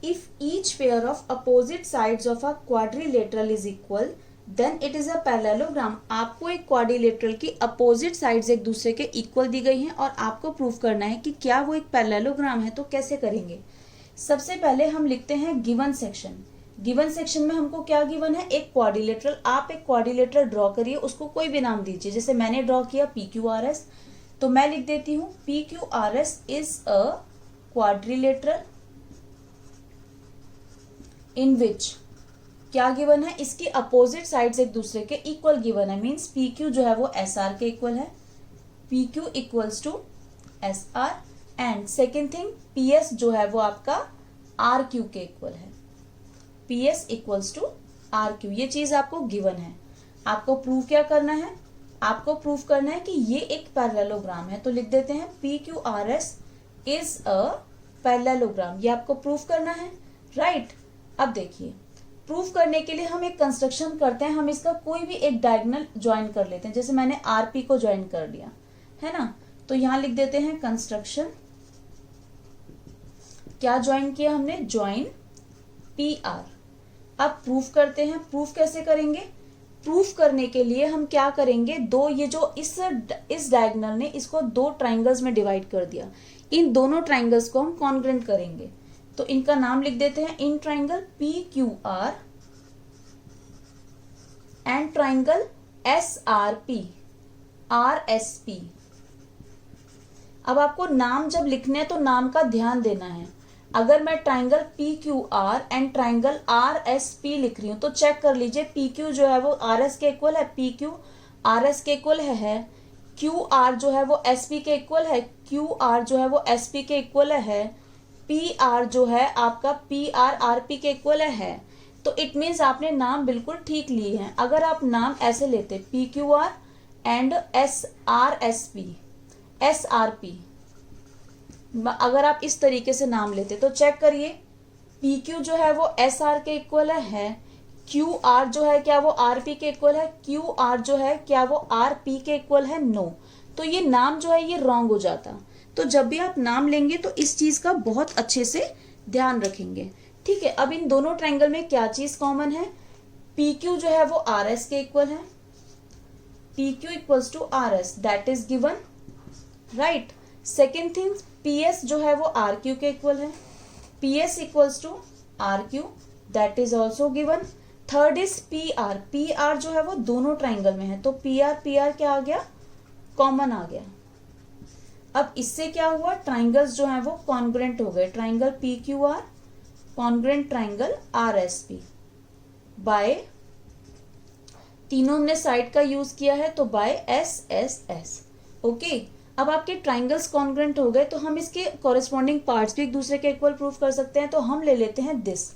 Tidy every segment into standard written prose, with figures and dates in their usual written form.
If each pair of opposite sides of a quadrilateral is equal then it is a parallelogram. आपको एक quadrilateral की opposite sides एक दूसरे के equal दी गई हैं और आपको प्रूव करना है कि क्या वो एक पैरेललोग्राम है। तो कैसे करेंगे? सबसे पहले हम लिखते हैं गिवन सेक्शन। गिवन सेक्शन में हमको क्या गिवन है? एक क्वाड्रिलेटरल। आप एक क्वाड्रिलेटरल ड्रॉ करिए, उसको कोई भी नाम दीजिए। जैसे मैंने ड्रॉ किया PQRS, तो मैं लिख देती हूँ PQRS is a quadrilateral in which क्या गिवन है? इसकी अपोजिट साइड्स एक दूसरे के इक्वल गिवन है। मीन्स PQ जो है वो SR के इक्वल है, PQ equals to SR, and second thing PS जो है वो आपका RQ के इक्वल है, PS इक्वल्स टू RQ। ये चीज आपको गिवन है। आपको प्रूव क्या करना है? आपको प्रूव करना है कि ये एक पैरेललोग्राम है। तो लिख देते हैं PQRS इज अ पैरेललोग्राम। ये आपको प्रूव करना है, राइट? अब देखिए, प्रूव करने के लिए हम एक कंस्ट्रक्शन करते हैं। हम इसका कोई भी एक डायगोनल ज्वाइन कर लेते हैं। जैसे मैंने RP को ज्वाइन कर लिया है ना, तो यहां लिख देते हैं कंस्ट्रक्शन। क्या ज्वाइन किया हमने? Join PR। अब प्रूफ करते हैं। प्रूफ कैसे करेंगे? प्रूफ करने के लिए हम क्या करेंगे? दो, ये जो इस डायगोनल ने इसको दो ट्राइंगल्स में डिवाइड कर दिया। इन दोनों ट्राइंगल्स को हम कॉन्ग्रुएंट करेंगे। तो इनका नाम लिख देते हैं in triangle PQR and triangle SRP RSP। अब आपको नाम जब लिखने हैं तो नाम का ध्यान देना है। अगर मैं triangle PQR and triangle RSP लिख रही हूं तो चेक कर लीजिए, PQ जो है वो RS के इक्वल है, PQ RS के इक्वल है, QR जो है वो SP के इक्वल है, QR जो है वो SP के इक्वल है, PR जो है आपका PR RP के इक्वल है। तो इट मीन्स आपने नाम बिल्कुल ठीक लिए हैं। अगर आप नाम ऐसे लेते PQR एंड RSP SRP, अगर आप इस तरीके से नाम लेते तो चेक करिए, PQ जो है वो SR के इक्वल है, QR जो है क्या वो RP के इक्वल है, QR जो है क्या वो RP के इक्वल है? नो। तो ये नाम जो है ये रॉन्ग हो जाता। तो जब भी आप नाम लेंगे तो इस चीज का बहुत अच्छे से ध्यान रखेंगे, ठीक है? अब इन दोनों ट्राइंगल में क्या चीज कॉमन है? PQ जो है वो RS के इक्वल है, PQ equals to RS, that is given, right? Second thing, PS जो है वो RQ के इक्वल है, PS equals to RQ, that is also given. Third is PR, PR जो है वो दोनों ट्राइंगल में है, तो PR क्या आ गया? कॉमन आ गया। अब इससे क्या हुआ? ट्राइंगल्स जो है वो कॉन्ग्रुएंट हो गए। Triangle PQR congruent triangle RSP by, तीनों हमने साइड का यूज किया है तो बाय SSS। ओके, अब आपके ट्राइंगल्स कॉन्ग्रुएंट हो गए तो हम इसके कॉरेस्पॉन्डिंग पार्ट्स भी एक दूसरे के इक्वल प्रूफ कर सकते हैं। तो हम ले लेते हैं दिस,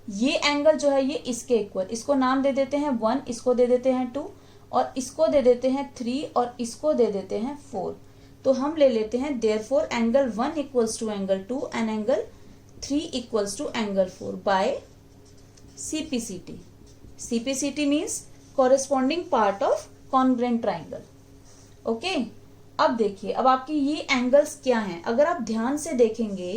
ये एंगल जो है ये इसके इक्वल, इसको नाम दे देते हैं 1, इसको दे देते हैं 2, और इसको दे देते हैं 3, और इसको दे देते हैं 4। तो हम ले लेते हैं therefore angle 1 equals to angle 2 and angle 3 equals to angle 4 by CPCT। CPCT means corresponding part of congruent triangle. Okay, अब देखिए, अब आपकी ये एंगल्स क्या हैं? अगर आप ध्यान से देखेंगे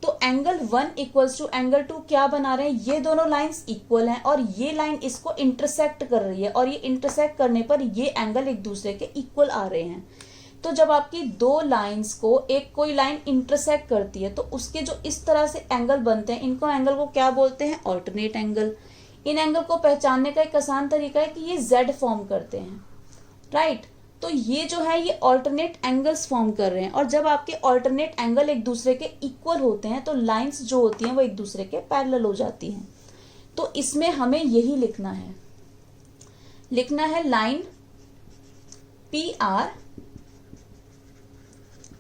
तो एंगल 1 इक्वल्स टू एंगल 2 क्या बना रहे हैं? ये दोनों लाइंस इक्वल हैं और ये लाइन इसको इंटरसेक्ट कर रही है, और ये इंटरसेक्ट करने पर ये एंगल एक दूसरे के इक्वल आ रहे हैं। तो जब आपकी दो लाइंस को एक कोई लाइन इंटरसेक्ट करती है तो उसके जो इस तरह से एंगल बनते हैं, इनको एंगल को क्या बोलते हैं? Alternate angle. इन एंगल को पहचानने का एक आसान तरीका है कि ये Z फॉर्म करते हैं, राइट? तो ये जो है ये ऑल्टरनेट एंगल्स फॉर्म कर रहे हैं, और जब आपके ऑल्टरनेट एंगल एक दूसरे के इक्वल होते हैं तो लाइंस जो होती हैं वो एक दूसरे के पैरेलल हो जाती हैं। तो इसमें हमें यही लिखना है line PR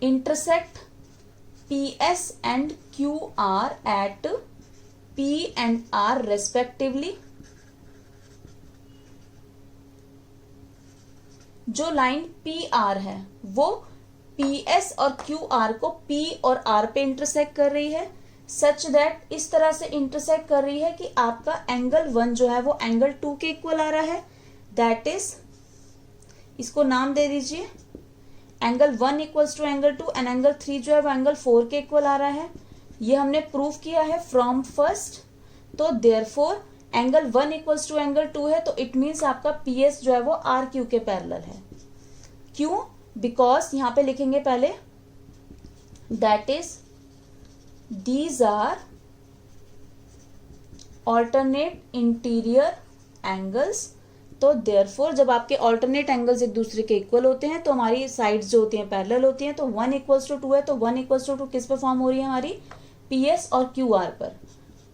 intersect PS and QR at P and R respectively. जो लाइन PR है वो PS और QR को P और R पे इंटरसेक्ट कर रही है, सच दैट इस तरह से इंटरसेक्ट कर रही है कि आपका एंगल 1 जो है वो एंगल 2 के इक्वल आ रहा है। दैट इज, इसको नाम दे दीजिए, angle 1 equals to angle 2 and angle 3 जो है वो एंगल 4 के इक्वल आ रहा है। ये हमने प्रूव किया है फ्रॉम फर्स्ट। तो therefore angle 1 equals to angle 2 है, तो इट मीन्स आपका पी एस जो है वो आर क्यू के पैरेलल है। क्यों? बिकॉज यहां पे लिखेंगे पहले that is these are alternate interior angles. तो देयरफॉर जब आपके ऑल्टरनेट एंगल्स एक दूसरे के इक्वल होते हैं तो हमारी साइड्स जो होती हैं पैरेलल होती हैं। तो 1 इक्वल्स टू 2 है, तो 1 इक्वल्स टू 2 किस पे फॉर्म हो रही है हमारी? पी एस और क्यू आर पर।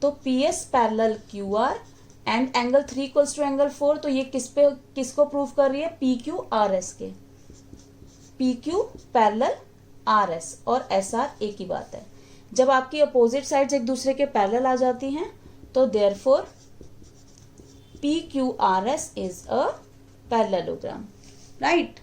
तो P S parallel Q R and angle 3 equals to angle 4, तो ये किसको प्रूव कर रही है? पी क्यू आर एस के। P Q parallel R S और एस आर एक ही बात है। जब आपकी अपोजिट साइड्स एक दूसरे के पैरेलल आ जाती हैं तो therefore PQRS is a parallelogram, right?